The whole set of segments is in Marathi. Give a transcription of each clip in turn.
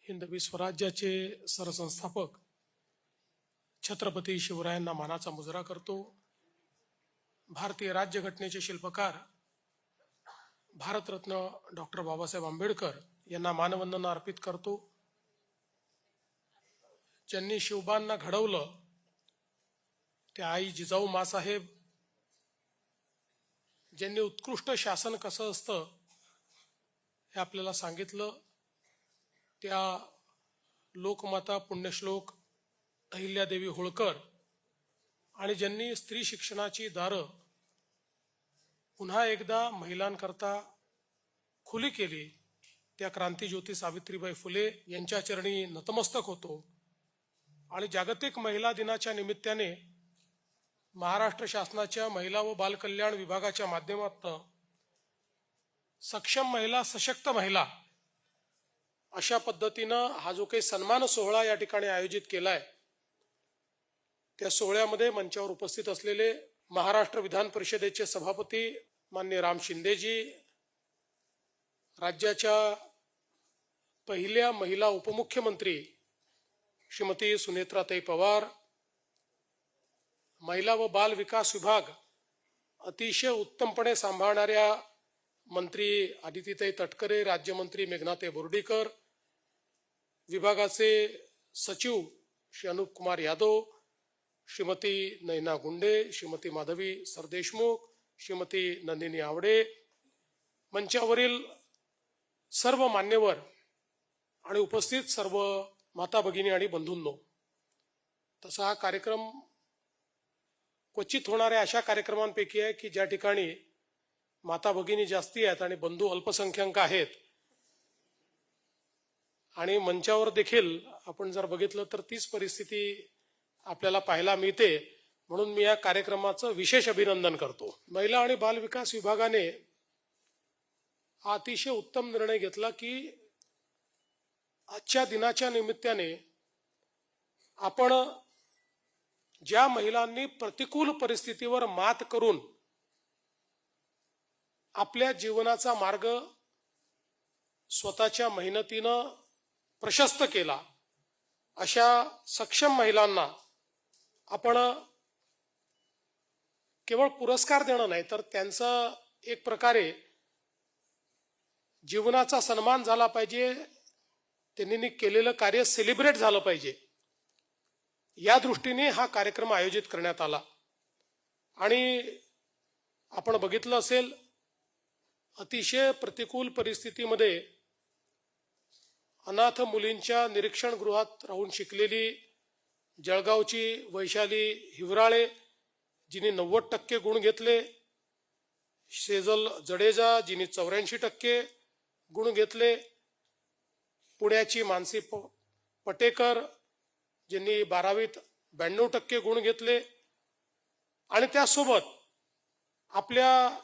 हिंदवी स्वराज्याचे सरसंस्थापक छत्रपती शिवरायांना मानाचा मुजरा करतो। भारतीय राज्यघटनेचे शिल्पकार भारतरत्न डॉक्टर बाबासाहेब आंबेडकर यांना मानवंदना अर्पित करतो। ज्यांनी शिवबांना घडवलं त्या आई जिजाऊ मासाहेब, ज्यांनी उत्कृष्ट शासन कसं असतं हे आपल्याला सांगितलं, त्या लोकमाता पुण्यश्लोक अहिल्यादेवी होळकर, आणि ज्यांनी स्त्री शिक्षणाची दारं पुन्हा एकदा महिलांकरता खुली केली, त्या क्रांतिज्योती सावित्रीबाई फुले यांच्या चरणी नतमस्तक होतो। आणि जागतिक महिला दिनाच्या निमित्ताने महाराष्ट्र शासनाच्या महिला व बालकल्याण विभागाच्या माध्यमातून सक्षम महिला सशक्त महिला अशा पद्धतीनं हा जो काही सन्मान सोहळा या ठिकाणी आयोजित केलाय, त्या सोहळ्यामध्ये मंचावर उपस्थित असलेले महाराष्ट्र विधान परिषदेचे सभापती माननीय राम शिंदेजी, राज्याच्या पहिल्या महिला उपमुख्यमंत्री श्रीमती सुनेत्राताई पवार, महिला व बाल विकास विभाग अतिशय उत्तमपणे सांभाळणाऱ्या मंत्री आदितीताई तटकरे, राज्यमंत्री मेघनाताई बोर्डीकर, विभागाचे सचिव श्री अनुप कुमार यादव, श्रीमती नैना गुंडे, श्रीमती माधवी सरदेशमुख, श्रीमती नंदिनी आवडे, मंचावरील सर्व मान्यवर आणि उपस्थित सर्व माता भगिनी आणि बंधूंनो, तसा हा कार्यक्रम क्वचित होणाऱ्या अशा कार्यक्रमांपैकी आहे की ज्या ठिकाणी माता भगिनी जास्ती आहेत आणि बंधू अल्पसंख्याक आहेत। आणि मंचावर देखील आपण जर बघितलं तर तीच परिस्थिती आपल्याला पाहायला मिळते। म्हणून मी या कार्यक्रमाचं विशेष अभिनंदन करतो। महिला आणि बाल विकास विभागाने हा अतिशय उत्तम निर्णय घेतला की आजच्या दिनाच्या निमित्ताने आपण ज्या महिलांनी प्रतिकूल परिस्थितीवर मात करून आपल्या जीवनाचा मार्ग स्वतःच्या मेहनतीनं प्रशस्त केला, अशा सक्षम महिलांना आपण केवळ पुरस्कार देणं नाही तर त्यांचा एक प्रकारे जीवनाचा सन्मान झाला पाहिजे, त्यांनी केलेलं कार्य सेलिब्रेट झालं पाहिजे, या दृष्टीने हा कार्यक्रम आयोजित करण्यात आला। आणि आपण बघितलं असेल, अतिशय प्रतिकूल परिस्थितीमध्ये अनाथ मुलींच्या निरीक्षण गृहात राहून शिकलेली जळगावची वैशाली हिवराळे, जिने 90% गुण घेतले, सेजल जडेजा जिने 84% गुण घेतले, पुण्याची मानसी पटेकर ज्यांनी 12वीत 92% गुण घेतले, आणि त्यासोबत आपल्या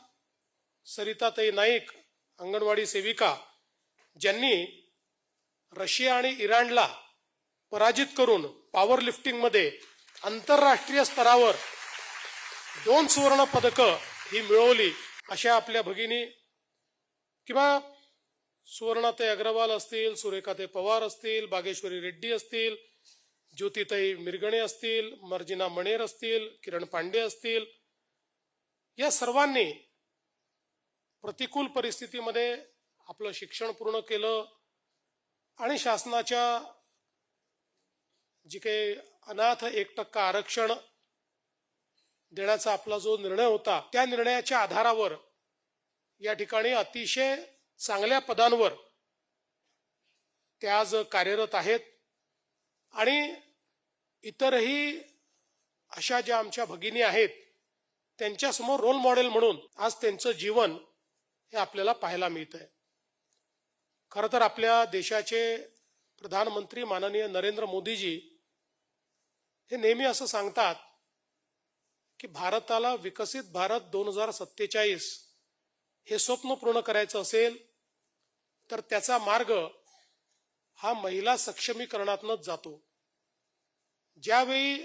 सरिताताई नाईक अंगणवाडी सेविका ज्यांनी रशिया आणि इराणला पराजित करून पॉवर लिफ्टिंग मध्ये आंतरराष्ट्रीय स्तरावर 2 सुवर्ण पदकं ही मिळवली, अशा आपल्या भगिनी, किंवा सुवर्णाताई अग्रवाल असतील, सुरेखाताई पवार असतील, बागेश्वरी रेड्डी असतील, ज्योतिताई मिरगणे असतील, मर्जिना मणेर असतील, किरण पांडे असतील, या सर्वांनी प्रतिकूल परिस्थितीमध्ये आपलं शिक्षण पूर्ण केलं आणि शासनाच्या जी काही अनाथ 1% आरक्षण देण्याचा आपला जो निर्णय होता, त्या निर्णयाच्या आधारावर या ठिकाणी अतिशय चांगल्या पदांवर त्या आज कार्यरत आहेत। आणि इतरही अशा ज्या आमच्या भगिनी आहेत त्यांच्यासमोर रोल मॉडेल म्हणून आज त्यांचं जीवन हे आपल्याला पाहायला मिळतंय। खरं तर आपल्या देशाचे प्रधानमंत्री माननीय नरेंद्र मोदीजी हे नेहमी असं सांगतात की भारताला विकसित भारत 2047 हे स्वप्न पूर्ण करायचं असेल तर त्याचा मार्ग हा महिला सक्षमीकरणातूनच जातो। ज्यावेळी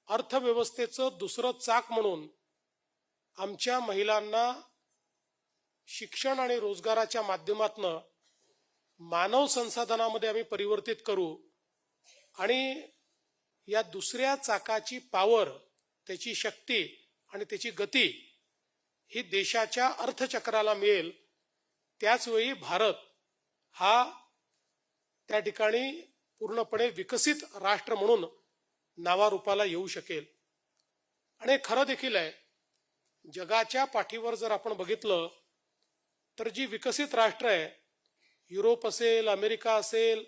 अर्थव्यवस्थेचं दुसरं चाक म्हणून आमच्या महिलांना शिक्षण आणि रोजगाराच्या माध्यमातून मानव संसाधनामध्ये आम्ही परिवर्तित करू आणि या दुसऱ्या चाकाची पॉवर, त्याची शक्ती आणि त्याची गती ही देशाच्या अर्थचक्राला मिळेल, त्याचवेळी भारत हा त्या ठिकाणी पूर्णपणे विकसित राष्ट्र म्हणून नावारूपाला येऊ शकेल. आणि खरं देखील आहे, जगाच्या पाठीवर जर आपण बघितलं तर जी विकसित राष्ट्र आहे, युरोप असेल, अमेरिका असेल,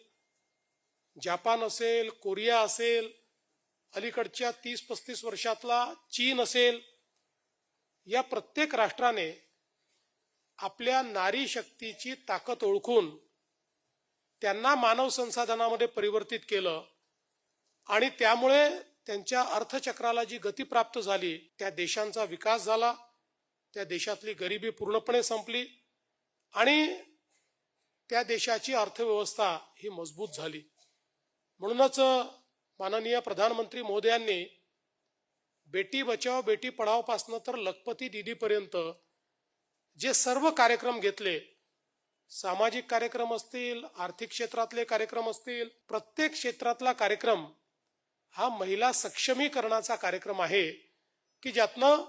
जपान असेल, कोरिया असेल, अलीकडच्या 30-35 वर्षातला चीन असेल, या प्रत्येक राष्ट्राने आपल्या नारी शक्तीची ताकद ओळखून त्यांना मानव संसाधनामध्ये परिवर्तित केलं आणि त्यामुळे त्यांच्या अर्थचक्राला जी गती प्राप्त झाली, त्या देशांचा विकास झाला, त्या देशातली गरिबी पूर्णपणे संपली आणि त्या देशाची अर्थव्यवस्था ही मजबूत झाली. म्हणूनच माननीय प्रधानमंत्री मोदयांनी बेटी बचाओ बेटी पढाओ पासून तर लखपती दीदी पर्यंत जे सर्व कार्यक्रम घेतले, सामाजिक कार्यक्रम असतील, आर्थिक क्षेत्रातले कार्यक्रम असतील, प्रत्येक क्षेत्रातला कार्यक्रम हा महिला सक्षमीकरणाचा कार्यक्रम आहे की ज्यातनं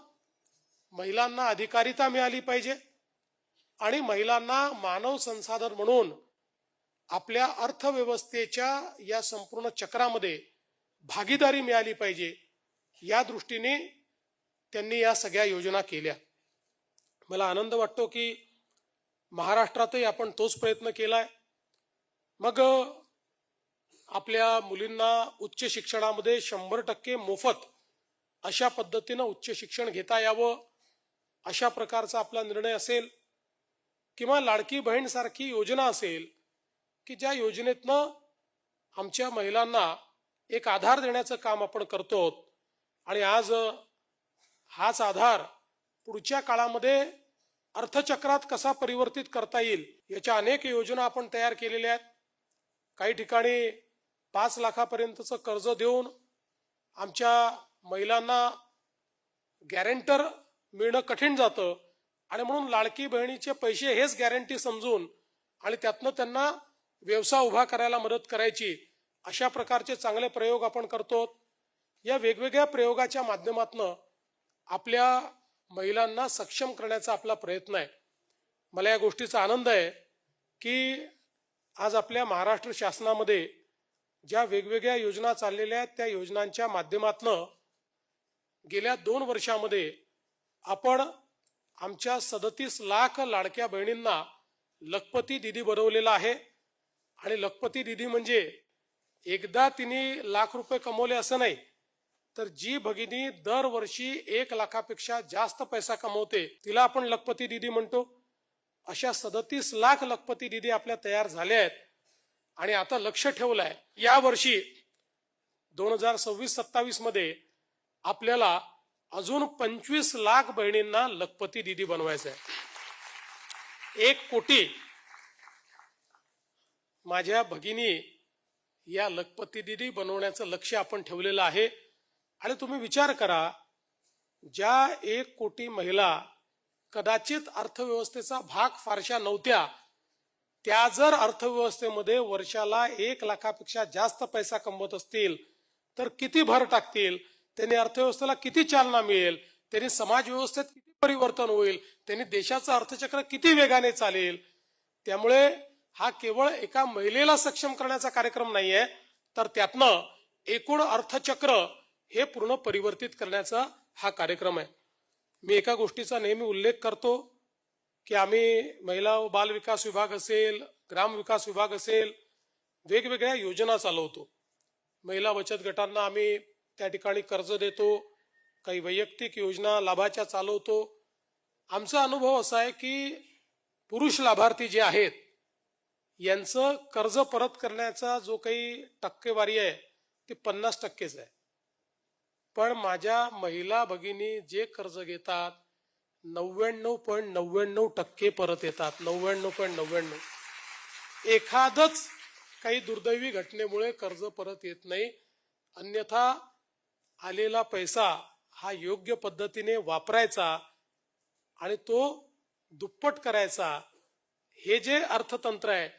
महिलांना अधिकारिता मिळाली पाहिजे आणि महिलांना मानव संसाधन म्हणून आपल्या अर्थव्यवस्थेच्या या संपूर्ण चक्रामध्ये भागीदारी मिळाली पाहिजे. या दृष्टीने त्यांनी या सगळ्या योजना केल्या. मला आनंद वाटतो की महाराष्ट्रातही आपण तोच प्रयत्न केलाय. मग आपल्या मुलींना उच्च शिक्षणामध्ये 100% मोफत अशा पद्धतीनं उच्च शिक्षण घेता यावं, अशा प्रकारचा आपला निर्णय असेल, किंवा लाडकी बहीण सारखी योजना असेल की ज्या योजनेतनं आमच्या महिलांना एक आधार देण्याचं काम आपण करतो आणि आज हाच आधार पुढच्या काळामध्ये अर्थचक्रात कसा परिवर्तित करता येईल याच्या अनेक योजना आपण तयार केलेल्या आहेत. काही ठिकाणी 5 लाखापर्यंतचं कर्ज देऊन आमच्या महिलांना गॅरेंटर मिळणं कठीण जातं आणि म्हणून लाडकी बहिणीचे पैसे हेच गॅरंटी समजून आणि त्यातनं त्यांना व्यवसाय उभा करायला मदत करायची, अशा प्रकारचे चांगले प्रयोग आपण करतो. या वेगवेगळ्या प्रयोगाच्या माध्यमातून आपल्या महिलांना सक्षम करण्याचा आपला प्रयत्न आहे. मला या गोष्टीचा आनंद आहे की आज आपल्या महाराष्ट्र शासनामध्ये ज्या वेगवेगळ्या योजना चाललेल्या आहेत, त्या योजनांच्या माध्यमातून गेल्या 2 वर्षामध्ये आपण आमच्या 37 लाख लाडक्या बहिणींना लखपती दीदी बनवलेला आहे. आणि लखपती दीदी म्हणजे एकदा तिने ₹1,00,000 कमवले असं नाही, तर जी भगिनी दरवर्षी 1 लाखापेक्षा जास्त पैसा कमवते तिला आपण लखपती दीदी म्हणतो. अशा 37 लाख लखपती दीदी आपल्या तयार झाल्या आहेत. आणि आता लक्ष ठेवलंय, या वर्षी 2026-27 मध्ये आपल्याला अजून 25 लाख बहिणींना लखपती दीदी बनवायचं आहे. 1 कोटी माझ्या भगिनी या लखपती दीदी बनवण्याचं लक्ष्य आपण ठेवलेलं आहे. आणि तुम्ही विचार करा, ज्या 1 कोटी महिला कदाचित अर्थव्यवस्थेचा भाग फारशा नव्हत्या, त्या जर अर्थव्यवस्थेमध्ये वर्षाला 1 लाखापेक्षा जास्त पैसा कमवत असतील तर किती भर टाकतील, त्यांनी अर्थव्यवस्थेला किती चालना मिळेल, त्यांनी समाज व्यवस्थेत किती परिवर्तन होईल, त्यांनी देशाचं अर्थचक्र किती वेगाने चालेल. त्यामुळे हा केवळ एका महिलेला सक्षम करण्याचा कार्यक्रम नाहीये, तर त्यातनं एकूण अर्थचक्र हे पूर्ण परिवर्तित करण्याचा हा कार्यक्रम आहे. मी एका गोष्टीचा नेहमी उल्लेख करतो की आम्ही महिला व बाल विकास विभाग असेल, ग्राम विकास विभाग असेल, वेगवेगळ्या योजना चालवतो. महिला बचत गटांना आम्ही त्या ठिकाणी कर्ज देतो, काही वैयक्तिक योजना लाभाच्या चालवतो. आमचा अनुभव असा आहे की पुरुष लाभार्थी जे आहेत यांचं कर्ज परत करण्याचा जो काही टक्केवारी आहे ती 50%च आहे. पण माझ्या महिला भगिनी जे कर्ज घेतात 99.99% परत येतात. 99.99. एखादच काही दुर्दैवी घटनेमुळे कर्ज परत येत नाही. अन्यथा आलेला पैसा हा योग्य पद्धतीने वापरायचा आणि तो दुप्पट करायचा. हे जे अर्थतंत्र आहे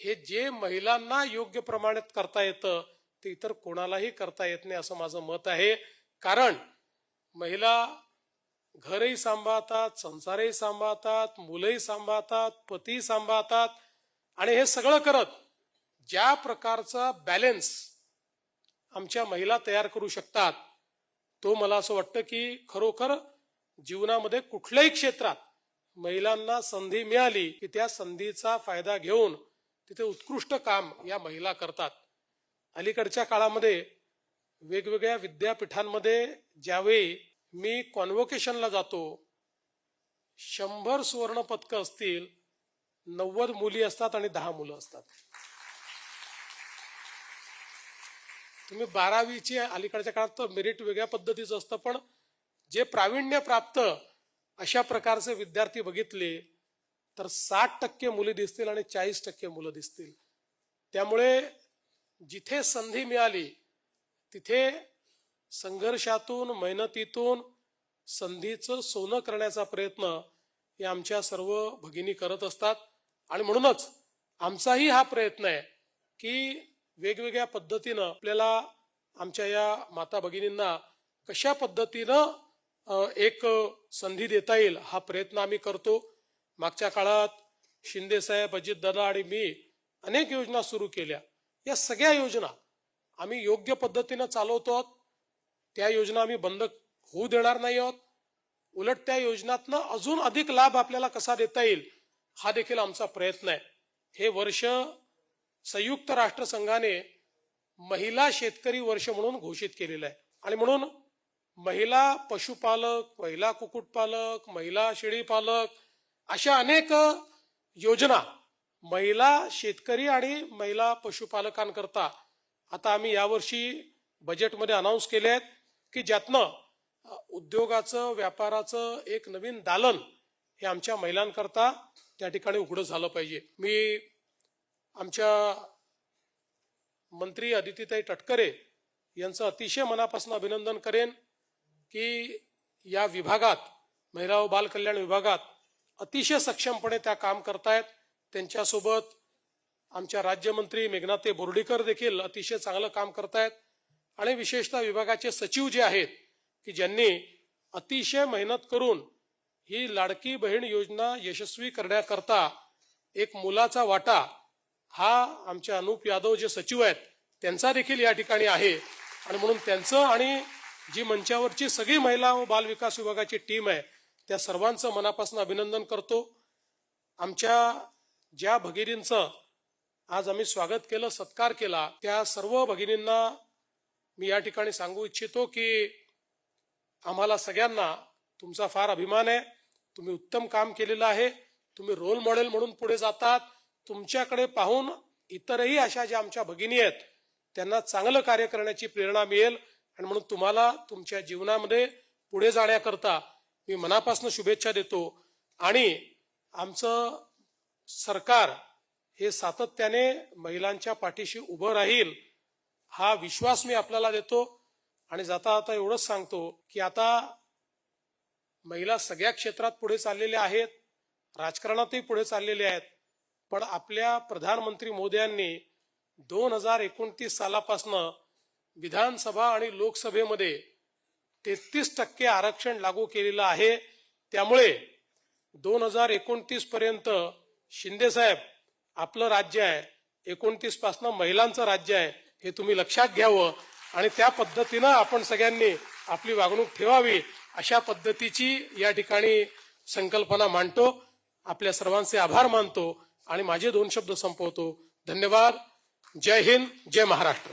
हे जे महिलांना योग्य प्रमाणात करता येतं ते इतर कोणालाही करता येत नाही असं माझं मत आहे. कारण महिला घरही सांभाळतात, संसारही सांभाळतात, मुलंही सांभाळतात, पती सांभाळतात आणि हे सगळं करत ज्या प्रकारचा बॅलन्स आमच्या महिला तयार करू शकतात तो मला असं वाटतं की खरोखर जीवनामध्ये कुठल्याही क्षेत्रात महिलांना संधी मिळाली की त्या संधीचा फायदा घेऊन तिथे उत्कृष्ट काम या महिला करतात. अलीकडच्या काळामध्ये वेगवेगळ्या विद्यापीठांमध्ये ज्यावेळी मी कॉन्व्होकेशनला जातो 100 सुवर्ण पदकं असतील, 90 मुली असतात आणि 10 मुलं असतात. तुम्ही 12वीची अलीकडच्या काळात तर मेरिट वेगळ्या पद्धतीचं असतं, पण जे प्रावीण्य प्राप्त अशा प्रकारचे विद्यार्थी बघितले तर 60% मुली दिसतील आणि 40% मुलं दिसतील. त्यामुळे जिथे संधी मिळाली तिथे संघर्षातून मेहनतीतून संधीचं सोनं करण्याचा प्रयत्न हे आमच्या सर्व भगिनी करत असतात. आणि म्हणूनच आमचाही हा प्रयत्न आहे की वेगवेगळ्या पद्धतीनं आपल्याला आमच्या या माता भगिनींना कशा पद्धतीनं एक संधी देता येईल हा प्रयत्न आम्ही करतो. मागच्या काळात शिंदे साहेब, अजित दादा आणि मी अनेक योजना सुरू केल्या. या सगळ्या योजना आम्ही योग्य पद्धतीनं चालवतो. त्या योजना आम्ही बंद होऊ देणार नाही आहोत. उलट त्या योजनातनं अजून अधिक लाभ आपल्याला कसा देता येईल हा देखील आमचा प्रयत्न आहे. हे वर्ष संयुक्त राष्ट्रसंघाने महिला शेतकरी वर्ष म्हणून घोषित केलेलं आहे. आणि म्हणून महिला पशुपालक, महिला कुक्कुटपालक, महिला शेळीपालक अशा अनेक योजना महिला शेतकरी आणि महिला पशुपालकांकरता आता आम्ही यावर्षी बजेटमध्ये अनाऊन्स केले आहेत की ज्यातनं उद्योगाचं, व्यापाराचं एक नवीन दालन हे आमच्या महिलांकरता त्या ठिकाणी उघडं झालं पाहिजे. मी आमच्या मंत्री अदितीताई तटकरे यांचं अतिशय मनापासून अभिनंदन करेन की या विभागात, महिला व बाल कल्याण विभागात अतिशय सक्षमपणे त्या काम करतायत. त्यांच्यासोबत आमच्या राज्यमंत्री मेघनाते बोर्डीकर देखील अतिशय चांगलं काम करतायत. आणि विशेषतः विभागाचे सचिव जे आहेत की ज्यांनी अतिशय मेहनत करून ही लाडकी बहीण योजना यशस्वी करण्याकरता एक मुलाचा वाटा हा आमच्या अनुप यादव जे सचिव आहेत त्यांचा देखील या ठिकाणी आहे. आणि म्हणून त्यांचं आणि जी मंचावरची सगळी महिला व बाल विकास विभागाची टीम आहे त्या सर्वांचं मनापासून अभिनंदन करतो. आमच्या ज्या भगिनींचं आज आम्ही स्वागत केलं, सत्कार केला, त्या सर्व भगिनींना मी या ठिकाणी सांगू इच्छितो की आम्हाला सगळ्यांना तुमचा फार अभिमान आहे. तुम्ही उत्तम काम केलेलं आहे. तुम्ही रोल मॉडेल म्हणून पुढे जातात. तुमच्याकडे पाहून इतरही अशा ज्या आमच्या भगिनी आहेत त्यांना चांगलं कार्य करण्याची प्रेरणा मिळेल. आणि म्हणून तुम्हाला तुमच्या जीवनामध्ये पुढे जाण्याकरता मी मनापासून शुभेच्छा देतो. आणि आमचं सरकार हे सातत्याने महिलांच्या पाठीशी उभं राहील हा विश्वास मी आपल्याला देतो. आणि जाता आता एवढंच सांगतो की आता महिला सगळ्या क्षेत्रात पुढे चाललेल्या आहेत, राजकारणातही पुढे चाललेल्या आहेत. पण आपल्या प्रधानमंत्री मोदयांनी 2029 सालापासून विधानसभा आणि लोकसभेमध्ये 33% आरक्षण लागू केलेलं आहे. त्यामुळे 2029 पर्यंत शिंदे साहेब आपलं राज्य आहे, 29 पासून महिलांचं राज्य आहे हे तुम्ही लक्षात घ्यावं. आणि त्या पद्धतीनं आपण सगळ्यांनी आपली वागणूक ठेवावी अशा पद्धतीची या ठिकाणी संकल्पना मांडतो. आपल्या सर्वांचे आभार मानतो आणि माझे 2 शब्द संपवतो. धन्यवाद. जय हिंद, जय महाराष्ट्र.